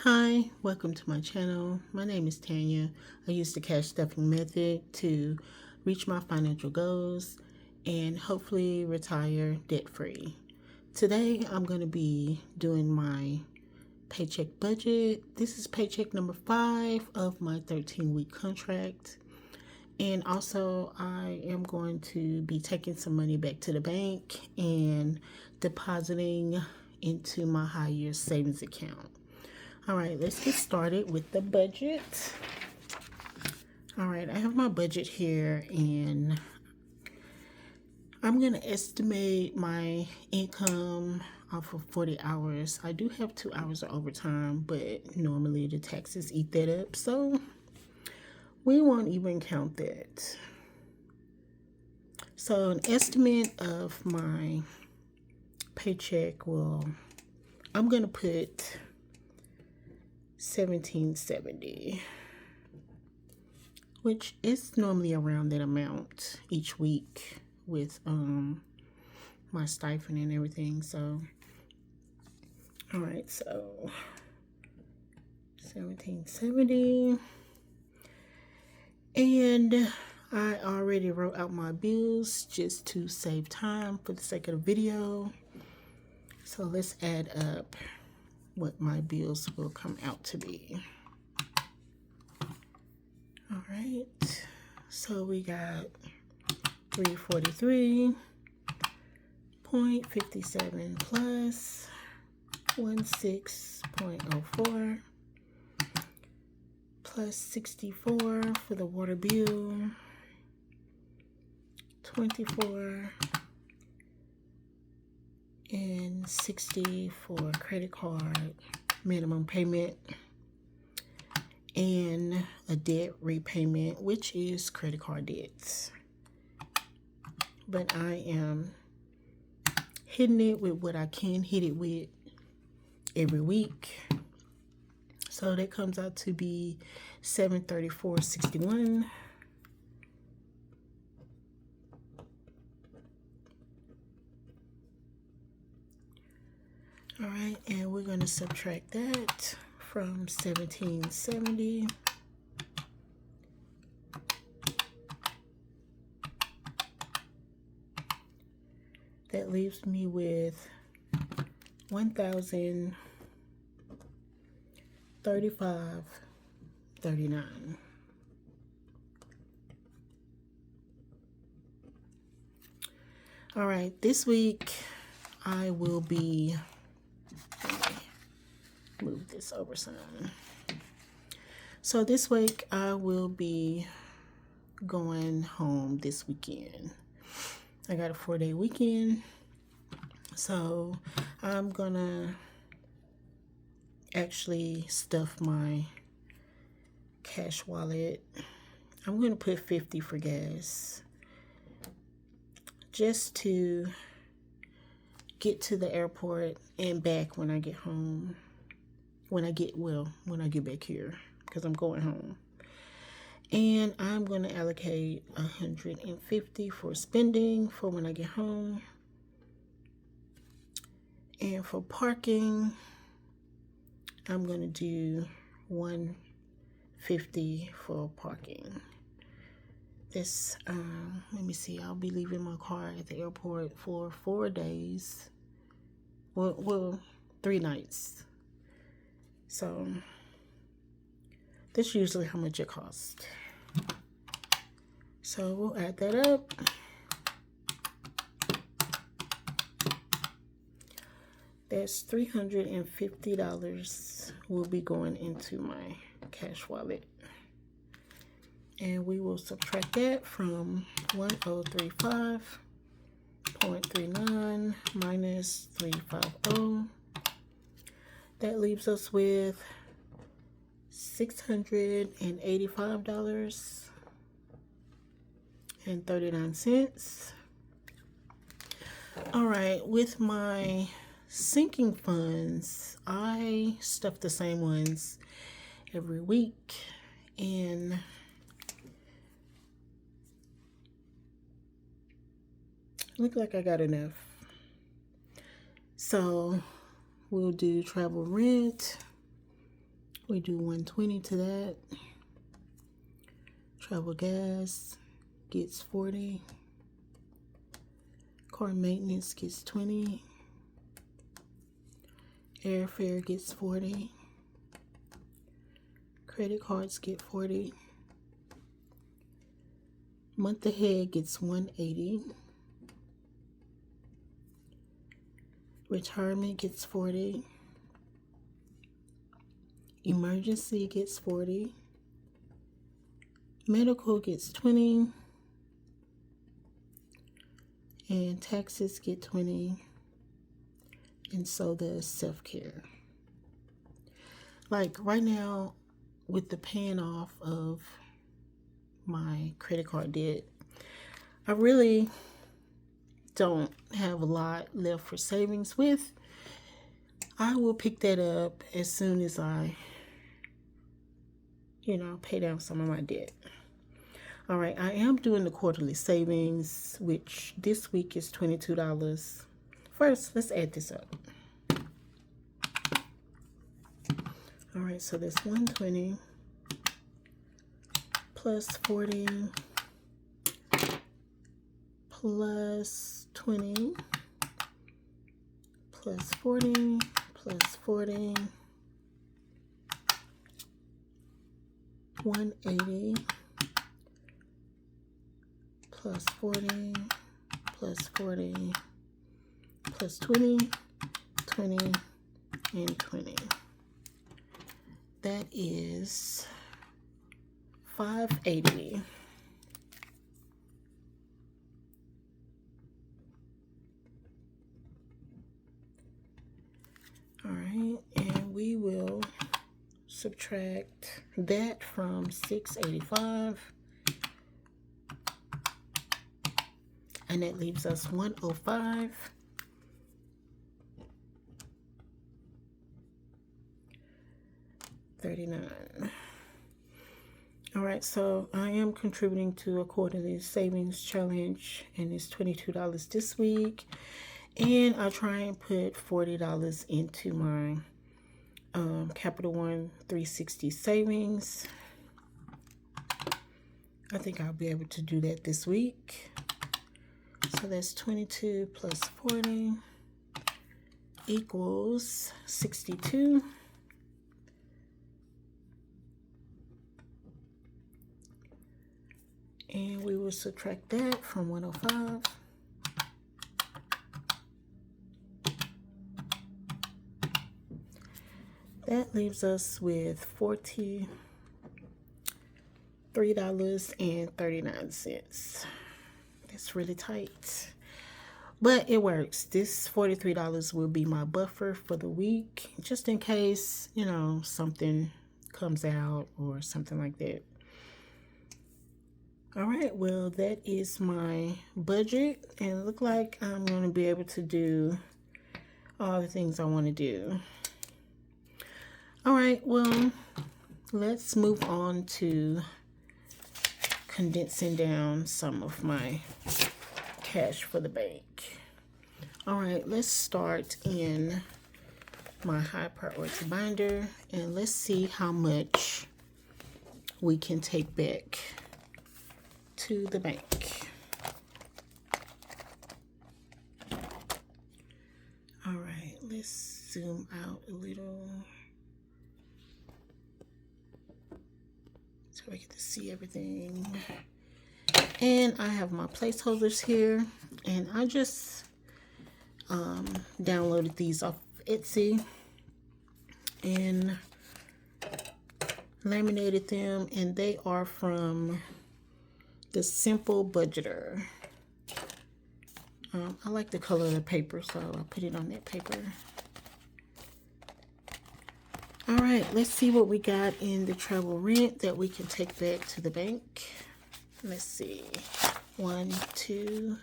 Hi, welcome to my channel. My name is Tanya. I use the cash stuffing method to reach my financial goals and hopefully retire debt-free. Today, I'm going to be doing my paycheck budget. This is paycheck number 5 of my 13-week contract. And also, I am going to be taking some money back to the bank and depositing into my high yield savings account. All right, let's get started with the budget. All right, I have my budget here, and I'm going to estimate my income off of 40 hours. I do have 2 hours of overtime, but normally the taxes eat that up, so we won't even count that. So an estimate of my paycheck, I'm going to put $17.70, which is normally around that amount each week with my stipend and everything. So all right, so $17.70, and I already wrote out my bills just to save time for the sake of the video. So let's add up what my bills will come out to be. All right, so we got 343.57 plus 16.04 plus 64 for the water bill, 24 and 60 for credit card minimum payment, and a debt repayment, which is credit card debts. But I am hitting it with what I can hit it with every week. So that comes out to be $734.61. All right, and we're going to subtract that from $17.70. That leaves me with $1,035.39. All right, this week I will be, let me move this over some. So this week I will be going home this weekend. I got a 4-day weekend, so I'm gonna actually stuff my cash wallet. I'm gonna put 50 for gas just to get to the airport and back when I get home. When I get back here, because I'm going home. And I'm going to allocate $150 for spending for when I get home. And for parking, I'm going to do $150 for parking. This, let me see, I'll be leaving my car at the airport for 4 days. Well, 3 nights. So that's usually how much it costs. So we'll add that up. That's $350 will be going into my cash wallet. And we will subtract that from 1035.39 minus 350. That leaves us with $685.39. All right, with my sinking funds, I stuff the same ones every week, and look like I got enough. So we'll do travel rent, We do 120 to that. Travel gas gets 40. Car maintenance gets 20. Airfare gets 40. Credit cards get 40. Month ahead gets 180. Retirement gets 40. Emergency gets 40. Medical gets 20. And taxes get 20. And so does self-care. Like right now, with the paying off of my credit card debt, I really don't have a lot left for savings with. I will pick that up as soon as I, pay down some of my debt. All right, I am doing the quarterly savings, which this week is $22. First, let's add this up. All right, so that's 120 plus 40 plus 20 plus 40 plus 40, 180 plus 40 plus 40 plus 20, 20, and 20. That is $580. All right, and we will subtract that from $685, and that leaves us $105. $39. All right, so I am contributing to a quarterly savings challenge, and it's $22 this week. And I try and put $40 into my Capital One 360 savings. I think I'll be able to do that this week. So that's 22 plus 40 equals 62. And we will subtract that from 105. That leaves us with $43.39. That's really tight, but it works. This $43 will be my buffer for the week, just in case, something comes out or something like that. All right, well, that is my budget, and it looks like I'm going to be able to do all the things I want to do. All right, well, let's move on to condensing down some of my cash for the bank. All right, let's start in my high priority binder, and let's see how much we can take back to the bank. All right, let's zoom out a little so I get to see everything. And I have my placeholders here, and I just downloaded these off Etsy and laminated them, and they are from the Simple Budgeter. I like the color of the paper, so I put it on that paper. All right, let's see what we got in the travel rent that we can take back to the bank. Let's see. 1, 2,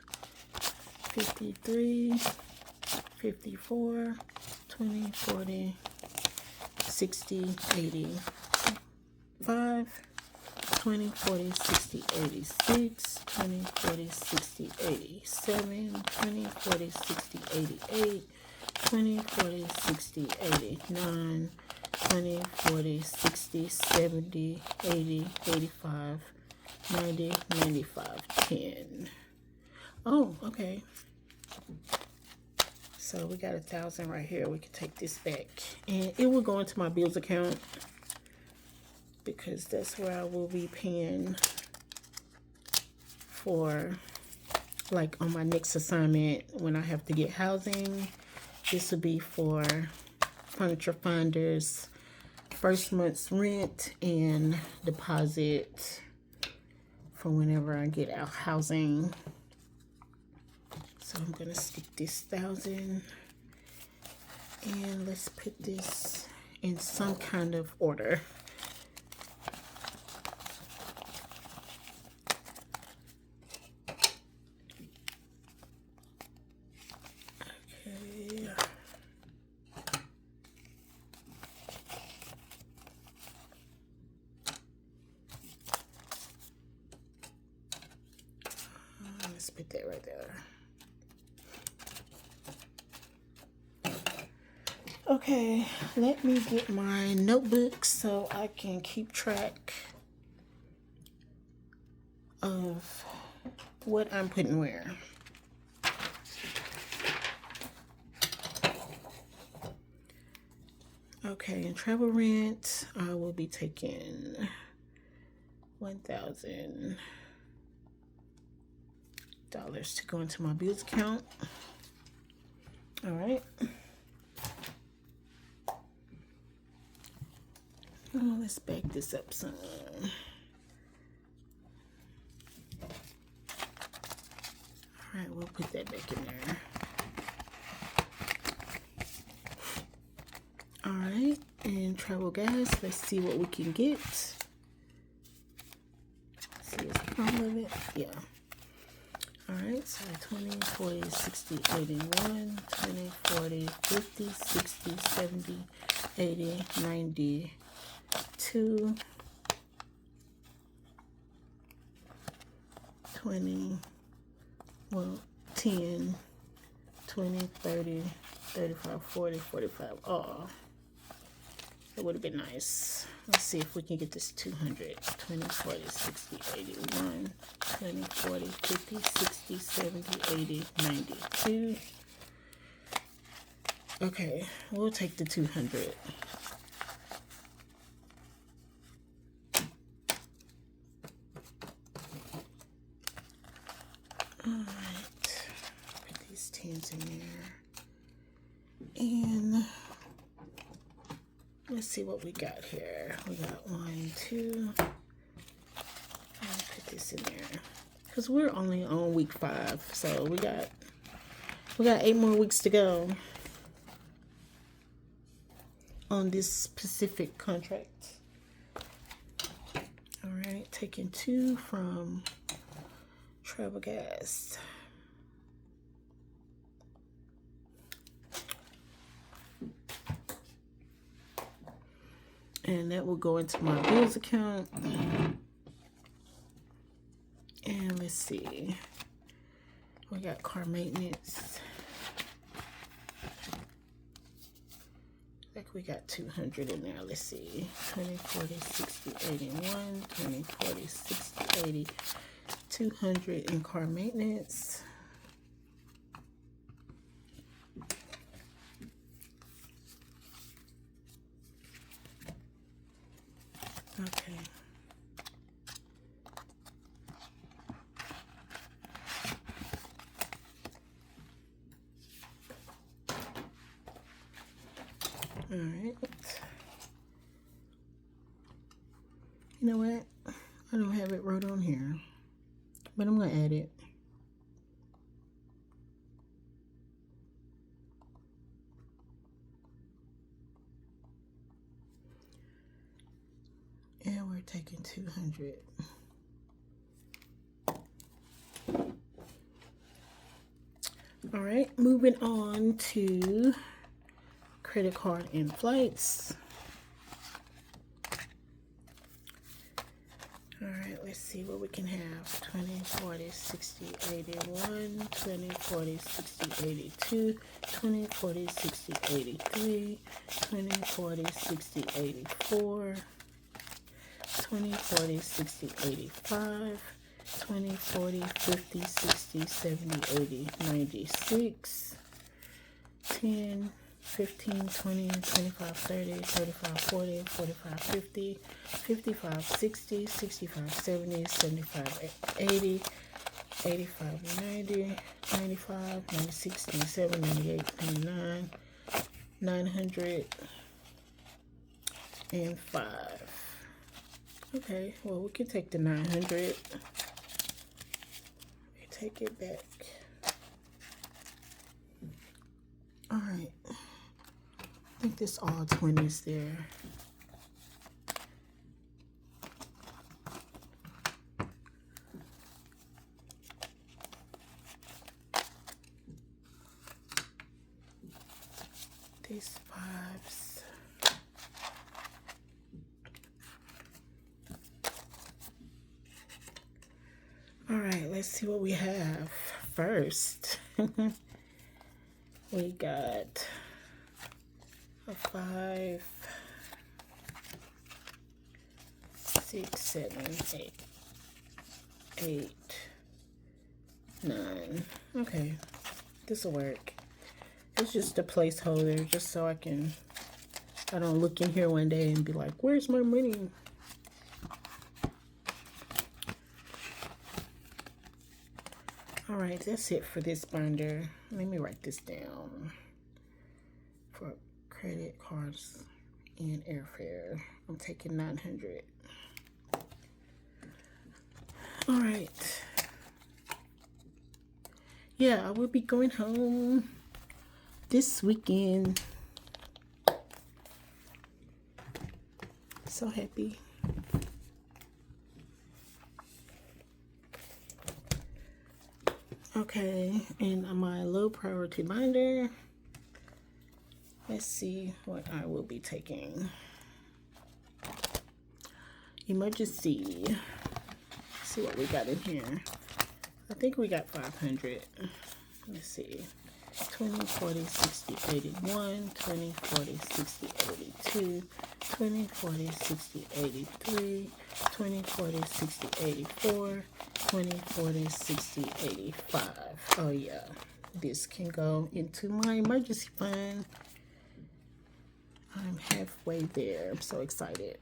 53, 54, 20, 40, 60, 80, 5, 20, 40, 60, 86, 20, 40, 60, 87, 20, 40, 60, 88, 20, 40, 60, 89, 20, 40, 60, 70, 80, 85, 90, 95, 10. Oh, okay. So we got 1,000 right here. We can take this back. And it will go into my bills account because that's where I will be paying for, like, on my next assignment when I have to get housing. This will be for furniture finders, first month's rent, and deposit for whenever I get out housing. So I'm gonna stick this 1,000, and let's put this in some kind of order. Okay. Let's put that right there. Okay, let me get my notebook so I can keep track of what I'm putting where. Okay, in travel rent, I will be taking $1,000 to go into my bills account. All right. Oh, let's back this up some. All right, we'll put that back in there. All right, and travel gas, let's see what we can get. See what's the problem of it? Yeah. All right, so 20, 40, 60, 81, 20, 40, 50, 60, 70, 80, 90, 2, 20, well, 10, 20, 30, 35, 40, 45. Oh, that would have been nice. Let's see if we can get this 200. 20, 40, 60, 81, 20, 40, 50, 60, 70, 80, 92. Okay, we'll take the 200. Alright, put these 10s in there. And let's see what we got here. We got 1, 2. I'll put this in there. Because we're only on week 5. So we got 8 more weeks to go on this specific contract. Alright, taking 2 from travel gas. And that will go into my bills account. And let's see. We got car maintenance. Like we got 200 in there. Let's see. 20, 40, 60, 81, 20, 40, 60, 80. 200 in car maintenance. Okay. All right. You know what? I don't have it wrote on here, but I'm going to add it. And we're taking 200. All right, moving on to credit card and flights. All right, let's see what we can have. 20, 40, 60, 81, 20, 40, 60, 82, 20, 40, 60, 83, 20, 40, 60, 84, 20, 40, 60, 85, 20, 40, 50, 60, 70, 80, 96, 10, 15, 20, 25, 30, 35, 40, 45, 50, 55, 60, 65, 70, 75, 80, 85, 90, 95, 96, 97, 98, 99, 905. Okay, well, we can take the 900. Take it back. All right. I think this all 20s there. These fives. All right, let's see what we have first. We got a 5, 6, 7, 8, 8, 9. Okay, this will work. It's just a placeholder, just so I don't look in here one day and be like, where's my money? All right, that's it for this binder. Let me write this down. For credit cards and airfare, I'm taking 900. All right. Yeah, I will be going home this weekend. So happy. Okay, and my low priority binder. Let's see what I will be taking. Emergency. Let's see what we got in here. I think we got 500. Let's see. 20, 40, 60, 81, 20, 40, 60, 82, 20, 40, 60, 83, 20, 40, 60, 84, 20, 40, 60, 85. Oh yeah, this can go into my emergency fund. I'm halfway there. I'm so excited.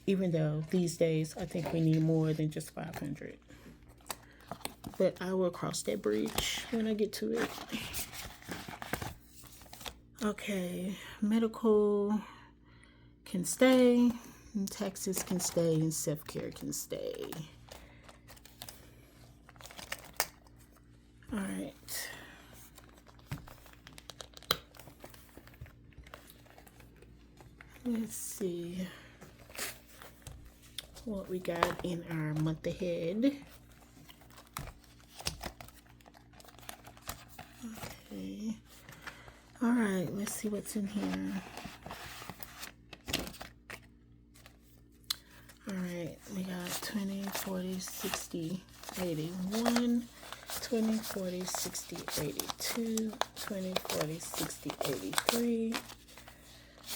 Even though these days I think we need more than just 500. But I will cross that bridge when I get to it. Okay, medical can stay, and taxes can stay, and self-care can stay. All right. Let's see what we got in our month ahead. Okay. All right, let's see what's in here. All right, we got 20, 40, 60, 81, 20, 40, 60, 82, 20, 40, 60, 83,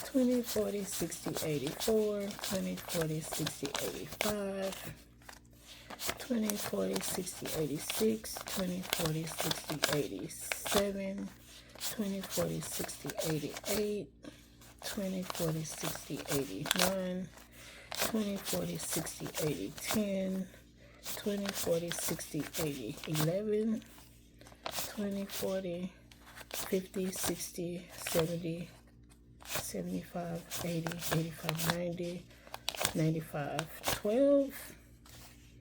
20, 40, 60, 84, 20, 40, 60, 85, 20, 40, 60, 86, 20, 40, 60, 87, 20, 40, 60, 88, 20, 40, 60, 89, 20, 40, 60, 80, 10, 20, 40, 60, 80, 11, 20, 40, 50, 60, 70, 75, 80, 85, 90, 95, 12,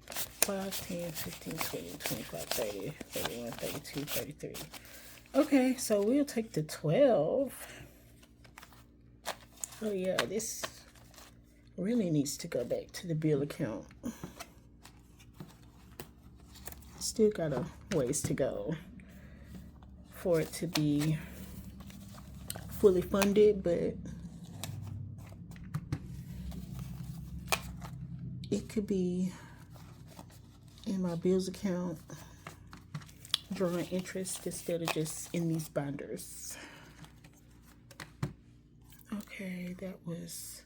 5, 10, 15, 20, 25, 30, 31, 32, 33. Okay, so we'll take the 12. Oh yeah, this really needs to go back to the bill account. Still got a ways to go for it to be fully funded, but it could be in my bills account drawing interest instead of just in these binders. Okay, that was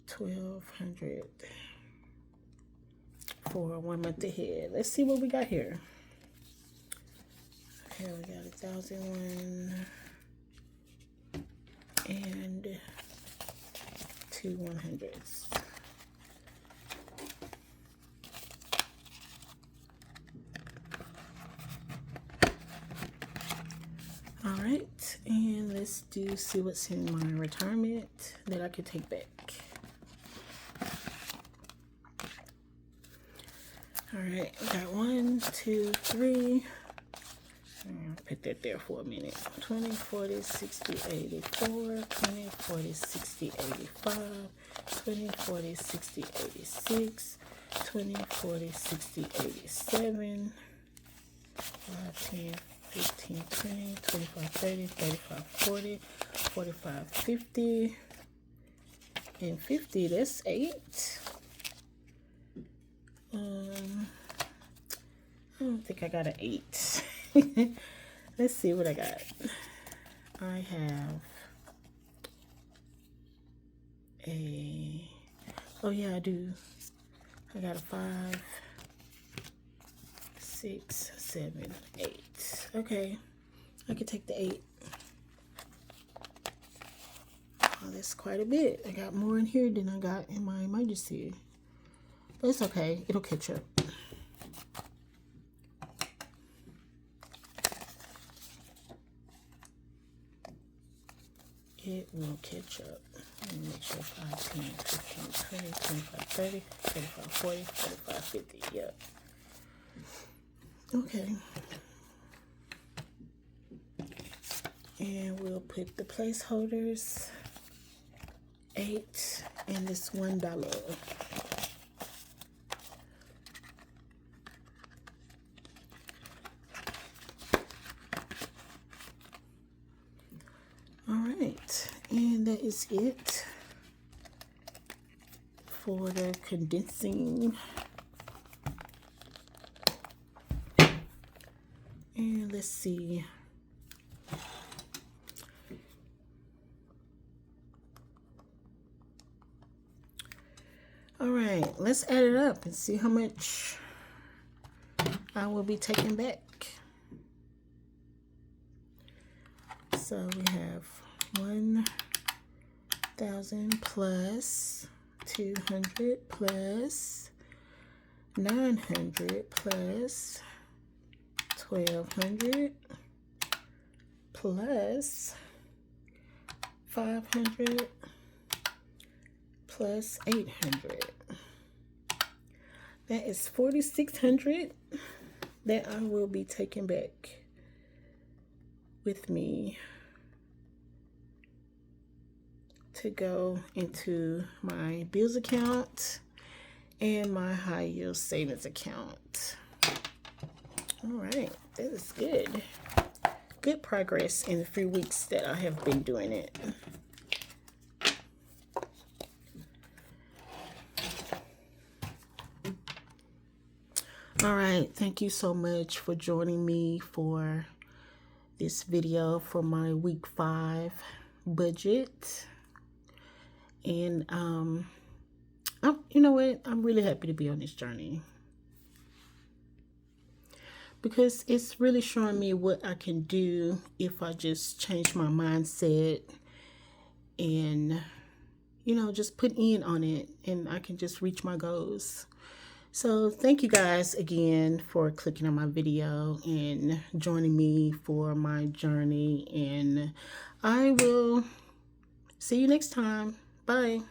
$1,200 for 1 month ahead. Let's see what we got here. Okay, we got 1,001 and 2 100s. All right, and let's see what's in my retirement that I can take back. All right, I got 1, 2, 3. I'll put that there for a minute. 20, 40, 60, 84, 20, 40, 60, 85, 20, 40, 60, 86, 20, 40, 60, 87, 5, 10, 15, 20, 25, 30, 35, 40, 45, 50, and 50, that's 8. I don't think I got an 8. Let's see what I got. I have a, oh yeah, I do. I got a 5, 6, 7, 8. Okay, I can take the 8. Oh, that's quite a bit. I got more in here than I got in my emergency. But it's okay, it'll catch up. It will catch up. Let me make sure 5, 10, 15, 20, 25, 30, 35, 40, 45, 50. Yep. Okay. And we'll put the placeholders 8 and this $1. Alright, and that is it for the condensing. And let's see. Alright, let's add it up and see how much I will be taking back. So we have 1,000 plus 200 plus 900 plus 1,200 plus 500 plus 800. That is 4,600 that I will be taking back with me to go into my bills account and my high yield savings account. All right, that is good. Good progress in the few weeks that I have been doing it. All right, thank you so much for joining me for this video for my week 5 budget. And you know what, I'm really happy to be on this journey because it's really showing me what I can do if I just change my mindset and, you know, just put in on it, and I can just reach my goals. So thank you guys again for clicking on my video and joining me for my journey, and I will see you next time. Bye.